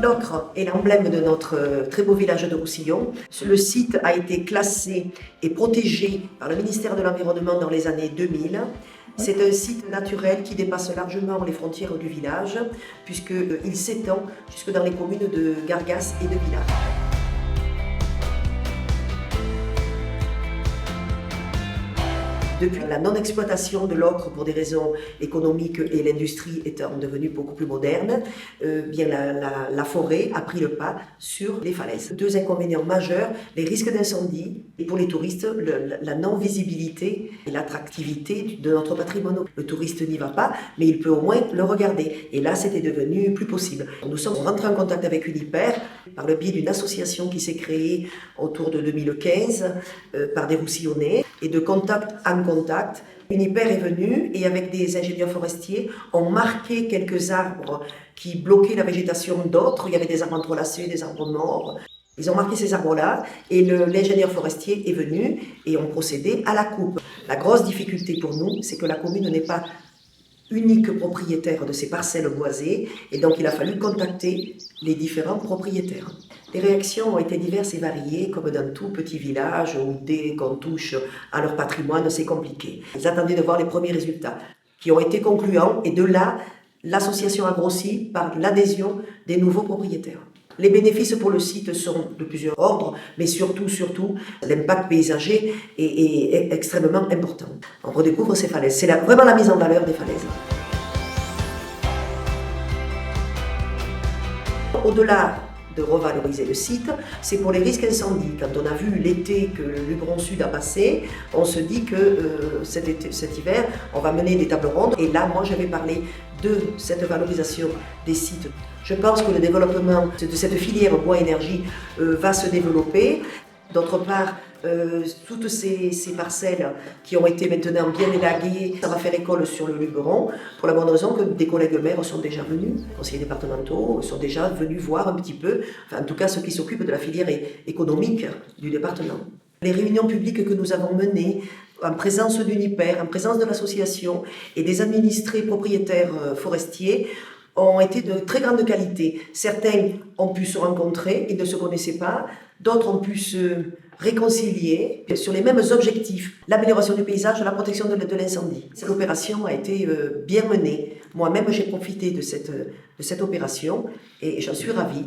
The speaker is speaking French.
L'ocre est l'emblème de notre très beau village de Roussillon. Le site a été classé et protégé par le ministère de l'Environnement dans les années 2000. C'est un site naturel qui dépasse largement les frontières du village, puisqu'il s'étend jusque dans les communes de Gargas et de Villars. Depuis la non-exploitation de l'ocre pour des raisons économiques et l'industrie étant devenue beaucoup plus moderne, la forêt a pris le pas sur les falaises. Deux inconvénients majeurs, les risques d'incendie et pour les touristes, la non-visibilité et l'attractivité de notre patrimoine. Le touriste n'y va pas, mais il peut au moins le regarder. Et là, c'était devenu plus possible. Nous sommes rentrés en contact avec Uniper par le biais d'une association qui s'est créée autour de 2015 par des Roussillonnais. Et de contact en contact, Uniper est venu et avec des ingénieurs forestiers ont marqué quelques arbres qui bloquaient la végétation d'autres. Il y avait des arbres entrelacés, des arbres morts. Ils ont marqué ces arbres-là et l'ingénieur forestier est venu et ont procédé à la coupe. La grosse difficulté pour nous, c'est que la commune n'est pas unique propriétaire de ces parcelles boisées et donc il a fallu contacter les différents propriétaires. Les réactions ont été diverses et variées, comme dans tout petit village où dès qu'on touche à leur patrimoine, c'est compliqué. Ils attendaient de voir les premiers résultats qui ont été concluants et de là, l'association a grossi par l'adhésion des nouveaux propriétaires. Les bénéfices pour le site sont de plusieurs ordres, mais surtout, l'impact paysager est extrêmement important. On redécouvre ces falaises. C'est vraiment la mise en valeur des falaises. Au-delà de revaloriser le site, c'est pour les risques incendies. Quand on a vu l'été que le Luberon Sud a passé, on se dit que cet hiver, on va mener des tables rondes. Et là, moi, j'avais parlé de cette valorisation des sites. Je pense que le développement de cette filière bois-énergie va se développer. D'autre part, toutes ces parcelles qui ont été maintenant bien élaguées, ça va faire école sur le Luberon, pour la bonne raison que des collègues maires sont déjà venus, conseillers départementaux sont déjà venus voir un petit peu, enfin, en tout cas ceux qui s'occupent de la filière économique du département. Les réunions publiques que nous avons menées, en présence d'Uniper, en présence de l'association et des administrés propriétaires forestiers, ont été de très grande qualité. Certains ont pu se rencontrer, ils ne se connaissaient pas, d'autres ont pu se réconcilier sur les mêmes objectifs, l'amélioration du paysage, la protection de l'incendie. Cette opération a été bien menée. Moi-même, j'ai profité de cette opération et j'en suis ravie.